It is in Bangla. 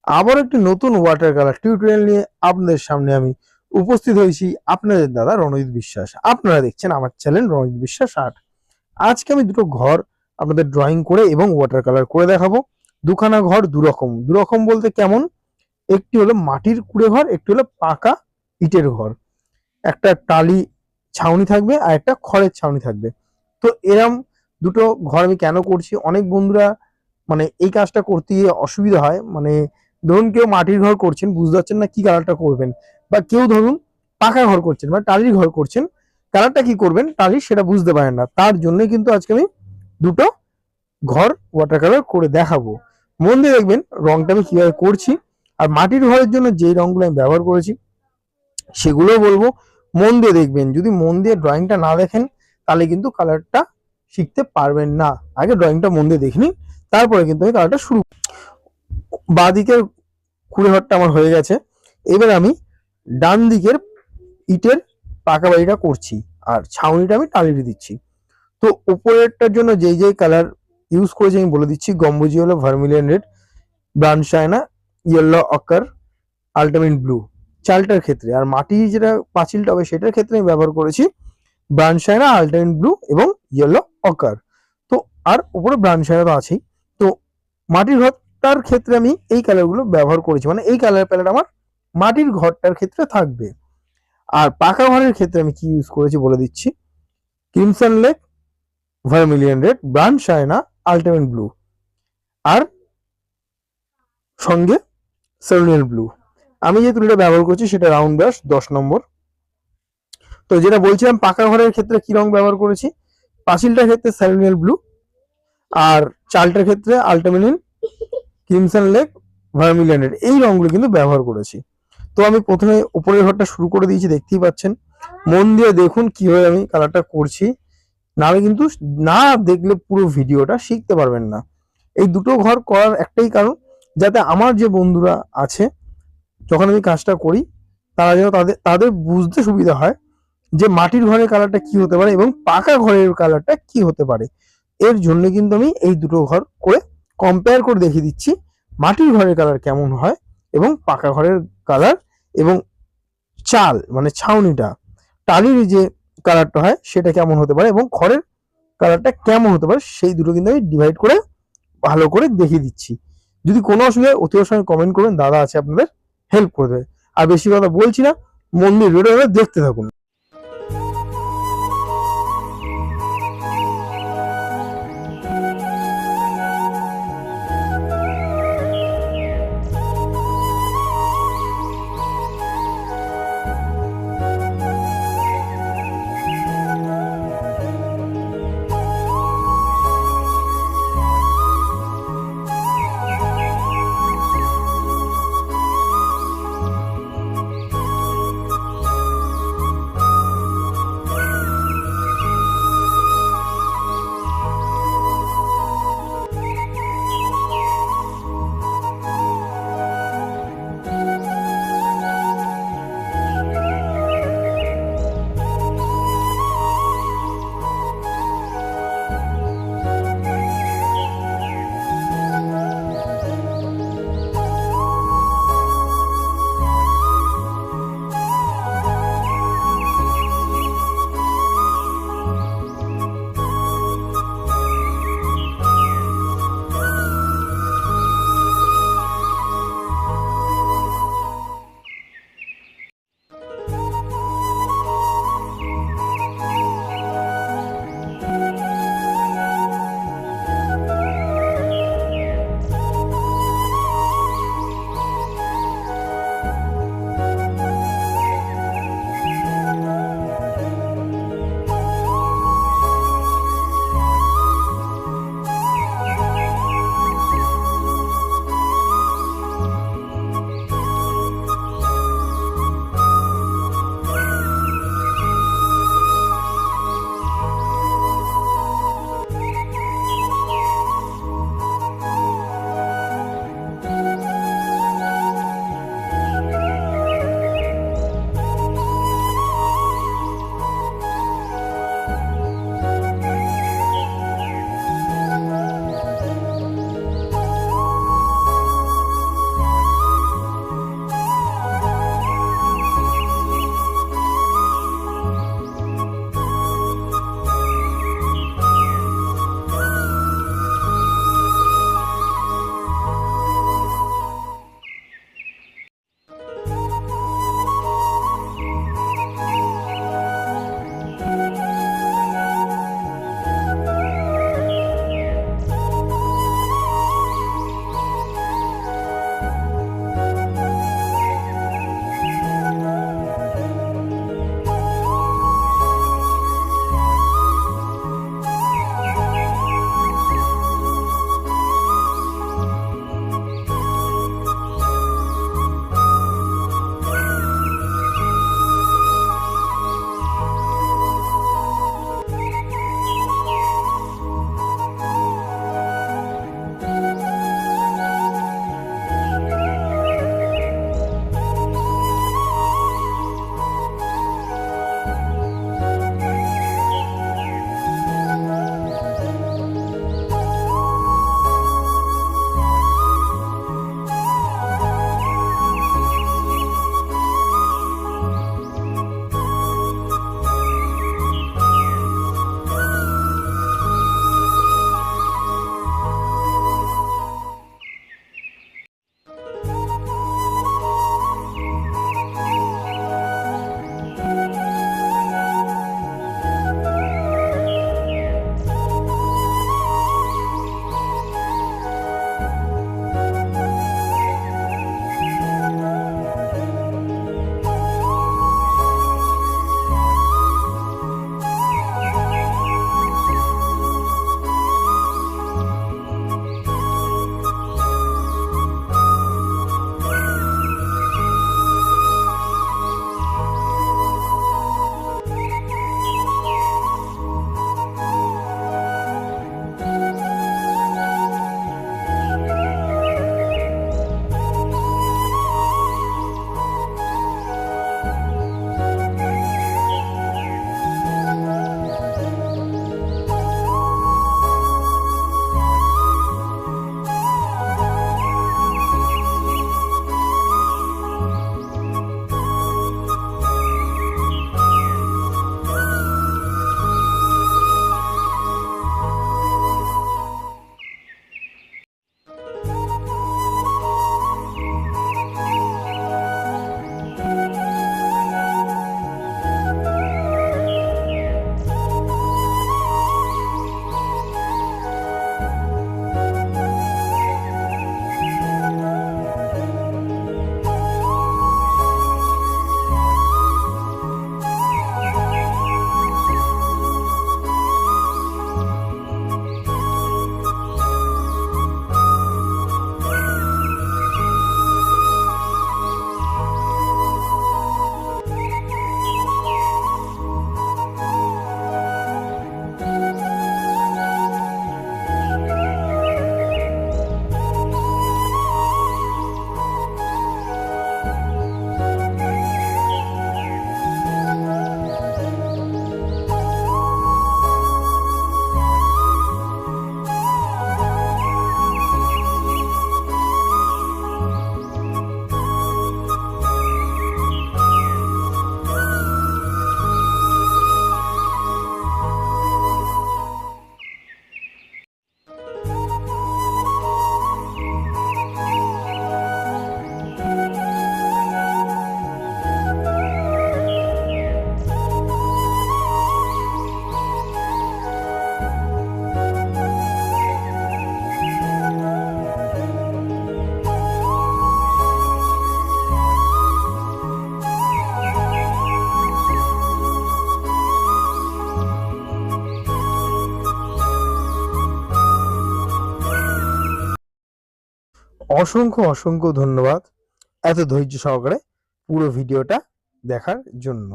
আবার একটি নতুন ওয়াটার কালার টিউটোরিয়াল নিয়ে আপনাদের সামনে আমি উপস্থিত হয়েছি। আপনাদের দাদা রণজিৎ বিশ্বাস। আপনারা দেখছেন আমার চ্যানেল রণজিৎ বিশ্বাস আর্ট। আজকে আমি দুটো ঘর আপনাদের ড্রয়িং করে এবং ওয়াটার কালার করে দেখাবো। দুখানা ঘর দুরকম দুরকম বলতে কেমন, একটি হলো মাটির কুড়ে ঘর, একটি হলো পাকা ইটের ঘর। একটা টালি ছাউনি থাকবে আর একটা খড়ের ছাউনি থাকবে। তো এরম দুটো ঘর আমি কেন করছি, অনেক বন্ধুরা মানে এই কাজটা করতে গিয়ে অসুবিধা হয়। মানে ধরুন কেউ মাটির ঘর করছেন, বুঝতে পারছেন না কি কালারটা করবেন, বা কেউ ধরুন পাকা ঘর করছেন বা টালির ঘর করছেন, কালারটা কি করবেন টালির সেটা বুঝতে পারেন না। তার জন্য কিন্তু আজকে আমি দুটো ঘর ওয়াটার কালার করে দেখাবো। মন দিয়ে দেখবেন রংটা আমি কিভাবে করছি, আর মাটির ঘরের জন্য যেই রংগুলো আমি ব্যবহার করেছি সেগুলো বলবো। মন দিয়ে দেখবেন, যদি মন দিয়ে ড্রয়িংটা না দেখেন তাহলে কিন্তু কালারটা শিখতে পারবেন না। আগে ড্রয়িংটা মন দিয়ে দেখে নিন, তারপরে কিন্তু আমি কালারটা শুরু। বাঁ দিকের কুড়ে ঘরটা আমার হয়ে গেছে। এবার আমি ডান দিকের ইটের পাকা বাড়িটা করছি, আর ছাউনিটা আমি টালিয়ে দিচ্ছি। তো উপরেরটার জন্য যেই যেই কালার ইউজ করেছি আমি বলে দিচ্ছি। গম্বুজি হলো vermilion red, brown Shayna, yellow অকার, আল্টিমেট ব্লু চালটার ক্ষেত্রে। আর মাটি যেটা পাঁচিলটা হবে সেটার ক্ষেত্রে আমি ব্যবহার করেছি ব্রাউন শায়না, আল্টিমেট ব্লু এবং ইয়েলো অকার। তো আর উপরে ব্রাউন শায়না তো আছেই। তো মাটির ঘরটার ক্ষেত্রে আমি এই কালারগুলো ব্যবহার করেছি, মানে এই কালার প্যালেট আমার মাটির ঘরটার ক্ষেত্রে থাকবে। আর পাকা ঘরের ক্ষেত্রে আমি কি ইউজ করেছি বলে দিচ্ছি। Crimson lake, vermilion red, brown sienna, ultimate blue, আর সঙ্গে সেলুনিয়াল ব্লু। আমি যে তুলিটা ব্যবহার করছি সেটা রাউন্ড ব্রাশ 10 নম্বর। তো যেটা বলছিলাম পাকা ঘরের ক্ষেত্রে কি রং ব্যবহার করেছি, পাঁচিলটার ক্ষেত্রে সেলুনিয়াল ব্লু, আর চালটার ক্ষেত্রে ultimate, crimson lake, vermilion red, এই রংগুলো কিন্তু ব্যবহার করেছি। তো আমি প্রথমে উপরের ঘরটা শুরু করে দিয়েছি, দেখতেই পাচ্ছেন। মন দিয়ে দেখুন কিভাবে আমি কালারটা করছি, নাহলে কিন্তু না দেখলে পুরো ভিডিওটা শিখতে পারবেন না। এই দুটো ঘর করার একটাই কারণ, যাতে আমার যে বন্ধুরা আছে যখন আমি কাজটা করি তারা যেন তাদের বুঝতে সুবিধা হয় যে মাটির ঘরের কালারটা কি হতে পারে এবং পাকা ঘরের কালারটা কি হতে পারে। এর জন্য কিন্তু আমি এই দুটো ঘর করে কম্পেয়ার করে দেখিয়ে দিচ্ছি মাটির ঘরের কালার কেমন হয় এবং পাকা ঘরের কালার, এবং চাল মানে ছাউনিটা টালির যে কালারটা হয় সেটা কেমন হতে পারে এবং খড়ের কালারটা কেমন হতে পারে, সেই দুটো কিন্তু আমি ডিভাইড করে ভালো করে দেখিয়ে দিচ্ছি। যদি কোনো অসুবিধা অতি অবশ্যই কমেন্ট করবেন, দাদা আছে আপনাদের হেল্প করে দেবে। আর বেশি কথা বলছি না, মন দিয়ে ভিডিওটা দেখতে থাকুন। অসংখ্য অসংখ্য ধন্যবাদ এত ধৈর্য সহকারে পুরো ভিডিওটা দেখার জন্য।